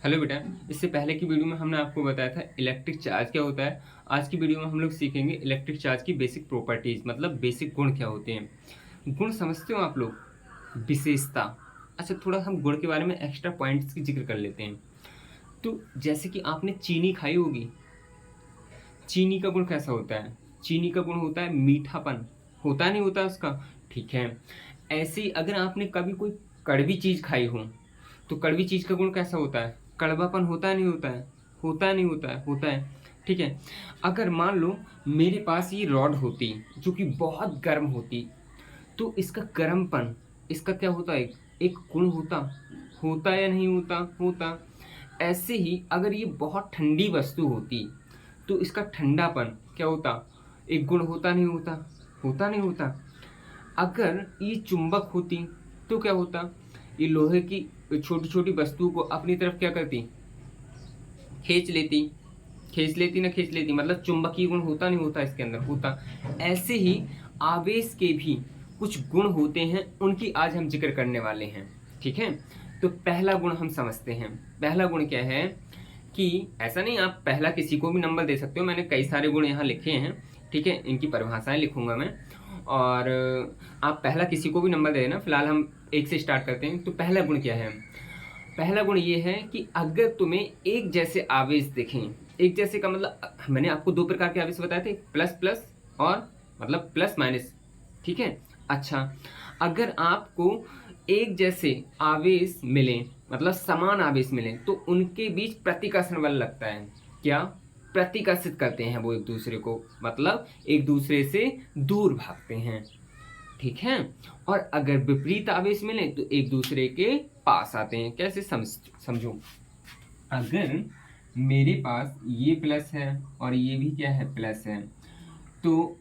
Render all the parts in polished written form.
Hello बेटा। इससे पहले की वीडियो में हमने आपको बताया था इलेक्ट्रिक चार्ज क्या होता है। आज की वीडियो में हम लोग सीखेंगे इलेक्ट्रिक चार्ज की बेसिक प्रॉपर्टीज, मतलब बेसिक गुण क्या होते हैं। गुण समझते हो आप लोग? विशेषता। अच्छा, थोड़ा हम गुण के बारे में एक्स्ट्रा पॉइंट्स की जिक्र कर लेते हैं। तो जैसे कि आपने चीनी खाई होगी। चीनी का गुण कैसा होता है? चीनी का गुण होता है मीठापन। होता नहीं होता उसका? ठीक है। ऐसे ही अगर आपने कभी कोई कड़वी चीज़ खाई हो, तो कड़वी चीज़ का गुण कैसा होता है? कड़वापन होता है नहीं होता है? होता है नहीं होता है? होता है। ठीक है। अगर मान लो मेरे पास ये रॉड होती जो कि बहुत गर्म होती, तो इसका गर्मपन, इसका क्या होता है? एक गुण होता। होता या नहीं होता? होता। ऐसे ही अगर ये बहुत ठंडी वस्तु होती, तो इसका ठंडापन क्या होता? एक गुण होता नहीं होता? होता नहीं होता? अगर ये चुंबक होती, तो क्या होता? ये लोहे की छोटी छोटी वस्तुओं को अपनी तरफ क्या करती? खींच लेती। खींच लेती ना खींच लेती, मतलब चुंबकीय गुण होता नहीं होता? इसके अंदर होता। ऐसे ही आवेश के भी कुछ गुण होते हैं, उनकी आज हम जिक्र करने वाले हैं। ठीक है। तो पहला गुण हम समझते हैं। पहला गुण क्या है कि ऐसा नहीं, आप पहला किसी को भी नंबर दे सकते हो। मैंने कई सारे गुण यहाँ लिखे हैं। ठीक है, इनकी परिभाषाएं लिखूंगा मैं। और आप पहला किसी को भी नंबर दे देना। फिलहाल हम एक से स्टार्ट करते हैं। तो पहला गुण क्या है? पहला गुण ये है कि अगर तुम्हें एक जैसे आवेश दिखें। एक जैसे का मतलब मैंने आपको दो प्रकार के आवेश बताए थे, प्लस प्लस और मतलब प्लस माइनस। ठीक है। अच्छा, अगर आपको एक जैसे आवेश मिले, मतलब समान आवेश मिले, तो उनके बीच प्रतिकर्षण बल लगता है। क्या? प्रतिकर्षित करते हैं वो एक दूसरे को, मतलब एक दूसरे से दूर भागते हैं। ठीक है। और अगर विपरीत आवेश मिले तो एक दूसरे के पास आते हैं। कैसे समझो। अगर मेरे पास ये प्लस है और ये भी क्या है? प्लस है, तो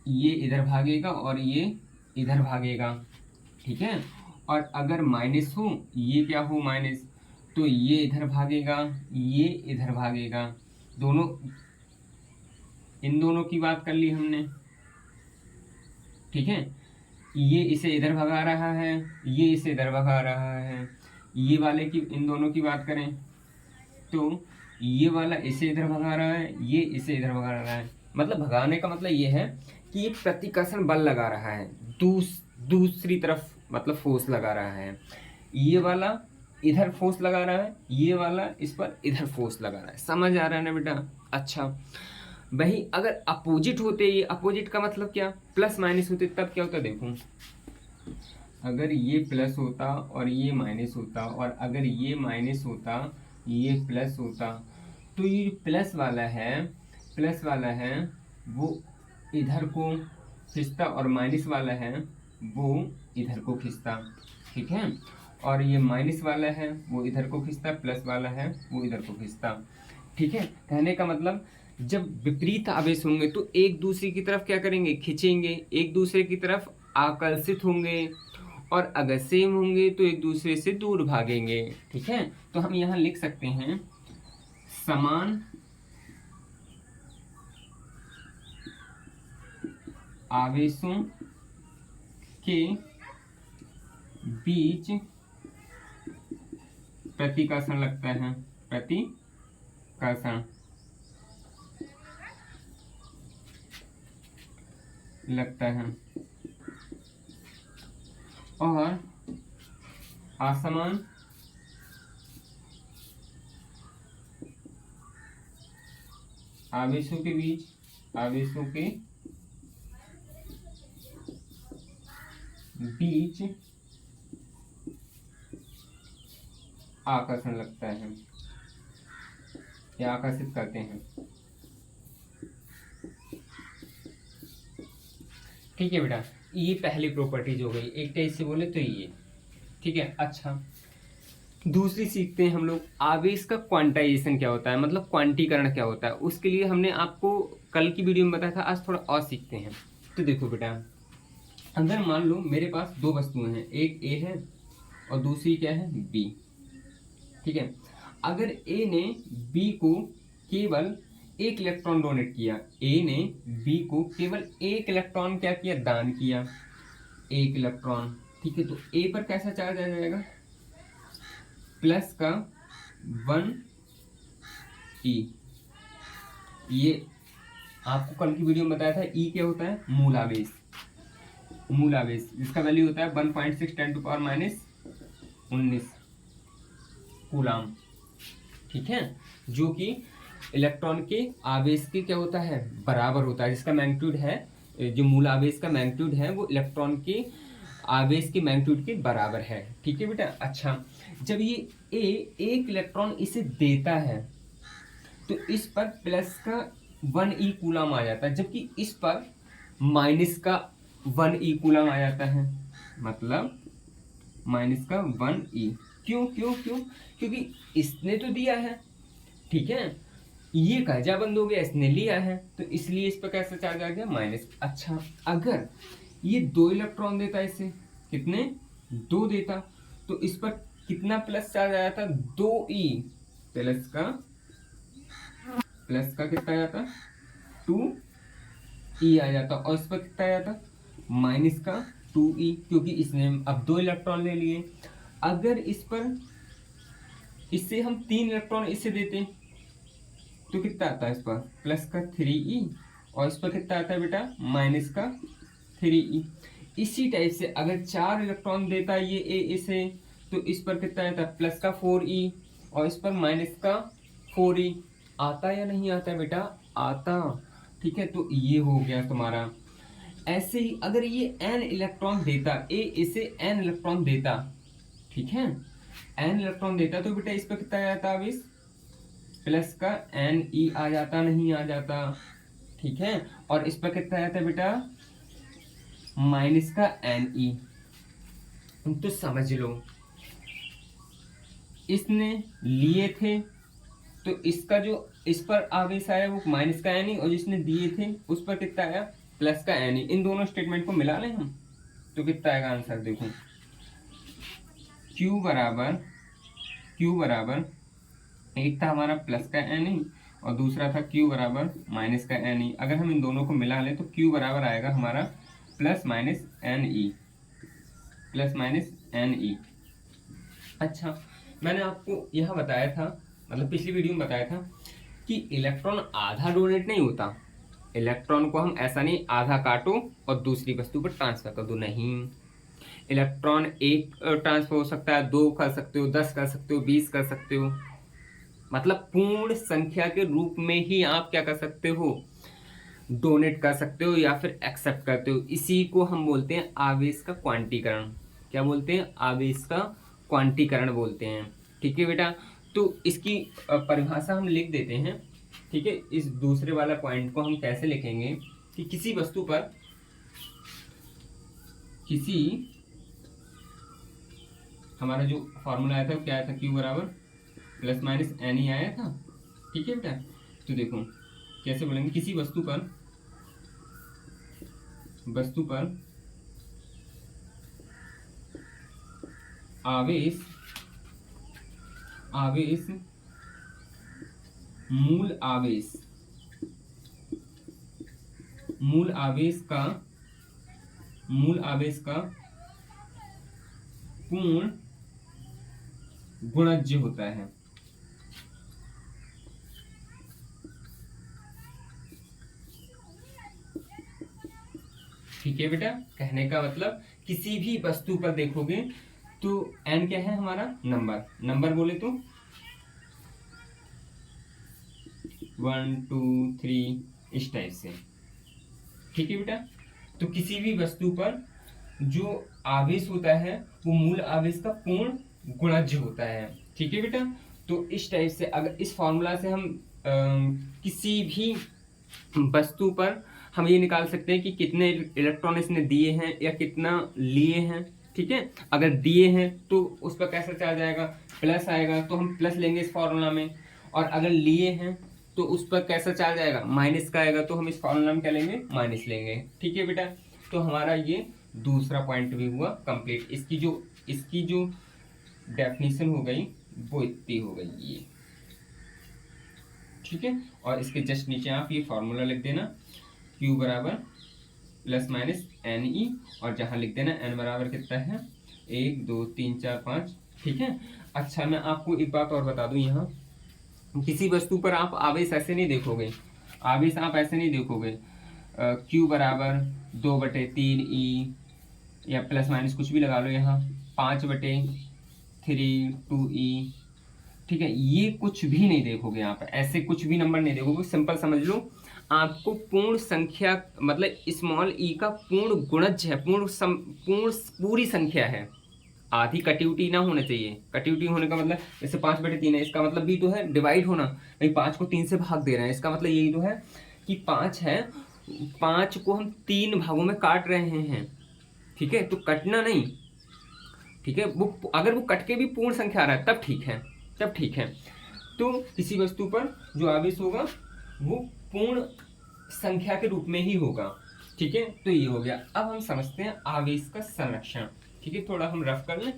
ये इधर भागेगा और ये इधर भागेगा। ठीक है। और अगर माइनस हो, ये क्या हो? माइनस, तो ये इधर भागेगा, ये इधर भागेगा। दोनों, इन दोनों की बात कर ली हमने। ठीक है। ये इसे इधर भगा रहा है, ये इसे इधर भगा रहा है। ये वाले की, इन दोनों की बात करें तो ये वाला इसे इधर भगा रहा है, ये इसे इधर भगा रहा है। मतलब भगाने का मतलब ये है कि ये प्रतिकर्षण बल लगा रहा है। दूसरी तरफ मतलब फोर्स लगा रहा है। ये वाला इधर फोर्स लगा रहा है, ये वाला इस पर इधर फोर्स लगा रहा है। समझ आ रहा है ना बेटा? अच्छा, वही अगर अपोजिट होते, ये अपोजिट का मतलब क्या? प्लस माइनस होते, तब क्या होता? देखो, अगर ये प्लस होता और ये माइनस होता, और अगर ये माइनस होता ये प्लस होता, तो ये प्लस वाला है, प्लस वाला है वो इधर को खींचता, और माइनस वाला है वो इधर को खींचता। ठीक है। और ये माइनस वाला है वो इधर को खींचता, प्लस वाला है वो इधर को खींचता। ठीक है। कहने का मतलब, जब विपरीत आवेश होंगे तो एक दूसरे की तरफ क्या करेंगे? खींचेंगे, एक दूसरे की तरफ आकर्षित होंगे। और अगर सेम होंगे तो एक दूसरे से दूर भागेंगे। ठीक है। तो हम यहाँ लिख सकते हैं, समान आवेशों के बीच प्रतिकर्षण लगता है। प्रतिकर्षण लगता है। और असमान आवेशों के बीच, आवेशों के बीच आकर्षण लगता है या आकर्षित करते हैं। ठीक है बेटा, ये पहली प्रॉपर्टीज हो गई। एक टाइप से बोले तो ये। ठीक है। अच्छा, दूसरी सीखते हैं हम लोग, आवेश का क्वांटाइजेशन क्या होता है, मतलब क्वांटीकरण क्या होता है। उसके लिए हमने आपको कल की वीडियो में बताया था, आज थोड़ा और सीखते हैं। तो देखो बेटा, अगर मान लो मेरे पास दो वस्तुएं हैं, एक ए है और दूसरी क्या है? बी। ठीक है। अगर ए ने बी को केवल एक इलेक्ट्रॉन डोनेट किया, ए ने बी को केवल एक इलेक्ट्रॉन क्या किया? दान किया, एक इलेक्ट्रॉन। ठीक है। तो ए पर कैसा चार्ज आ जाएगा? प्लस का 1e। ये आपको कल की वीडियो में बताया था, ई क्या होता है, मूल आवेश। मूल आवेश जिसका वैल्यू होता है 1.6 10⁻19 कूलाम। ठीक है, जो कि इलेक्ट्रॉन के आवेश के क्या होता है, बराबर होता है, जिसका मैग्नीट्यूड है, जो मूल आवेश का मैग्नीट्यूड है वो इलेक्ट्रॉन के आवेश के मैग्नीट्यूड के बराबर है। ठीक है बेटा। अच्छा, जब ये एक इलेक्ट्रॉन इसे देता है तो इस पर प्लस का 1e कूलम आ जाता है, जबकि इस पर माइनस का 1e कूलम आ जाता है, मतलब माइनस का 1e। क्यों क्यों क्यों? क्योंकि इसने तो दिया है, ठीक है, ये कब्जाबंद हो गया, इसने लिया है, तो इसलिए इस पर कैसा चार्ज आ गया, माइनस। अच्छा, अगर ये 2 इलेक्ट्रॉन देता, इसे कितने, 2 देता, तो इस पर कितना प्लस चार्ज आया था, 2e, प्लस का कितना आया था, 2e आ जाता, और इस पर कितना आया था, माइनस का 2e, क्योंकि इसने अब 2 इलेक्ट्रॉन ले लिए। अगर इस पर, इससे हम 3 इलेक्ट्रॉन इसे देते तो कितना आता है, इस पर प्लस का 3e, और इस पर कितना आता है बेटा, माइनस का 3e। इसी टाइप से अगर 4 इलेक्ट्रॉन देता है ये ए इसे, तो इस पर कितना आता है, प्लस का 4e, और इस पर माइनस का 4e। आता या नहीं आता है बेटा, आता। ठीक है, तो ये हो गया तुम्हारा। ऐसे ही अगर ये n इलेक्ट्रॉन देता, ए इसे n इलेक्ट्रॉन देता, ठीक है, n इलेक्ट्रॉन देता, तो बेटा इस पर कितना आता है, इस प्लस का Ne आ जाता, नहीं आ जाता, ठीक है, और इस पर कितना आता है बेटा, माइनस का Ne। तो समझ लो, इसने लिए थे तो इसका जो इस पर आवेश आया वो माइनस का Ne, और जिसने दिए थे उस पर कितना आया, प्लस का Ne। इन दोनों स्टेटमेंट को मिला लें हम तो कितना आएगा आंसर, देखो Q बराबर एक था हमारा प्लस का Ne और दूसरा था Q बराबर माइनस का Ne। अगर हम इन दोनों को मिला लें तो Q बराबर आएगा हमारा प्लस माइनस Ne। अच्छा, मैंने आपको यह बताया था, मतलब पिछली वीडियो में बताया था कि इलेक्ट्रॉन आधा डोनेट नहीं होता। इलेक्ट्रॉन को हम ऐसा नहीं आधा काटो और दूसरी वस्तु पर ट्रांसफर कर दो, नहीं। इलेक्ट्रॉन एक ट्रांसफर हो सकता है, 2 कर सकते हो, 10 कर सकते हो, 20 कर सकते हो, मतलब पूर्ण संख्या के रूप में ही आप क्या कर सकते हो, डोनेट कर सकते हो या फिर एक्सेप्ट करते हो। इसी को हम बोलते हैं आवेश का क्वांटीकरण। क्या बोलते हैं, आवेश का क्वांटीकरण बोलते हैं। ठीक है बेटा, तो इसकी परिभाषा हम लिख देते हैं। ठीक है, इस दूसरे वाला पॉइंट को हम कैसे लिखेंगे कि किसी वस्तु पर, हमारा जो फॉर्मूला आया था वो क्या आया था, Q बराबर प्लस माइनस Ne आया था। ठीक है बेटा, तो देखो कैसे बोलेंगे, किसी वस्तु पर आवेश मूल आवेश का पूर्ण गुणज होता है। ठीक है बेटा, कहने का मतलब किसी भी वस्तु पर देखोगे तो n क्या है हमारा, नंबर बोले तो 1 2 3 इस टाइप से। ठीक है बेटा, तो किसी भी वस्तु पर जो आवेश होता है वो मूल आवेश का पूर्ण गुणज होता है। ठीक है बेटा, तो इस टाइप से अगर इस फॉर्मूला से हम किसी भी वस्तु पर हम ये निकाल सकते हैं कि कितने इलेक्ट्रॉन इसने दिए हैं या कितना लिए हैं। ठीक है, अगर दिए हैं तो उस पर कैसा चार्ज आएगा, प्लस आएगा, तो हम प्लस लेंगे इस फॉर्मूला में, और अगर लिए हैं तो उस पर कैसा चार्ज आएगा, माइनस का आएगा, तो हम इस फॉर्मूला में क्या लेंगे, माइनस लेंगे। ठीक है बेटा, तो हमारा ये दूसरा पॉइंट भी हुआ कंप्लीट। इसकी जो डेफिनेशन हो गई वो इतनी हो गई ये। ठीक है, और इसके जस्ट नीचे आप ये फॉर्मूला लिख देना, Q बराबर प्लस माइनस Ne, और जहां लिख देना n बराबर कितना है, 1 2 3 4 5 ठीक है। अच्छा, मैं आपको एक बात और बता दूं, यहाँ किसी वस्तु पर आप आवेश ऐसे नहीं देखोगे, आवेश आप ऐसे नहीं देखोगे क्यू बराबर 2/3 ई, या प्लस माइनस कुछ भी लगा लो यहाँ, 5/3 2 ई। ठीक है, ये कुछ भी नहीं देखोगे आप, ऐसे कुछ भी नंबर नहीं देखोगे। सिंपल समझ लो, आपको पूर्ण संख्या मतलब स्मॉल ई का पूर्ण गुणज है, पूर्ण पूरी संख्या है। आधी कटी ना होना चाहिए। कटी होने का मतलब जैसे 5/3 है, इसका मतलब भी तो है डिवाइड होना। भाई 5 को 3 से भाग दे रहे हैं, इसका मतलब यही तो है कि 5 है, 5 को हम 3 भागों में काट रहे हैं। ठीक है, तो कटना नहीं। ठीक है, वो अगर वो कट के भी पूर्ण संख्या आ रहा है तब ठीक है, तब ठीक है। तो किसी वस्तु पर जो आवेश होगा वो पूर्ण संख्या के रूप में ही होगा। ठीक है, तो ये हो गया। अब हम समझते हैं आवेश का संरक्षण। ठीक है, थोड़ा हम रफ कर लें।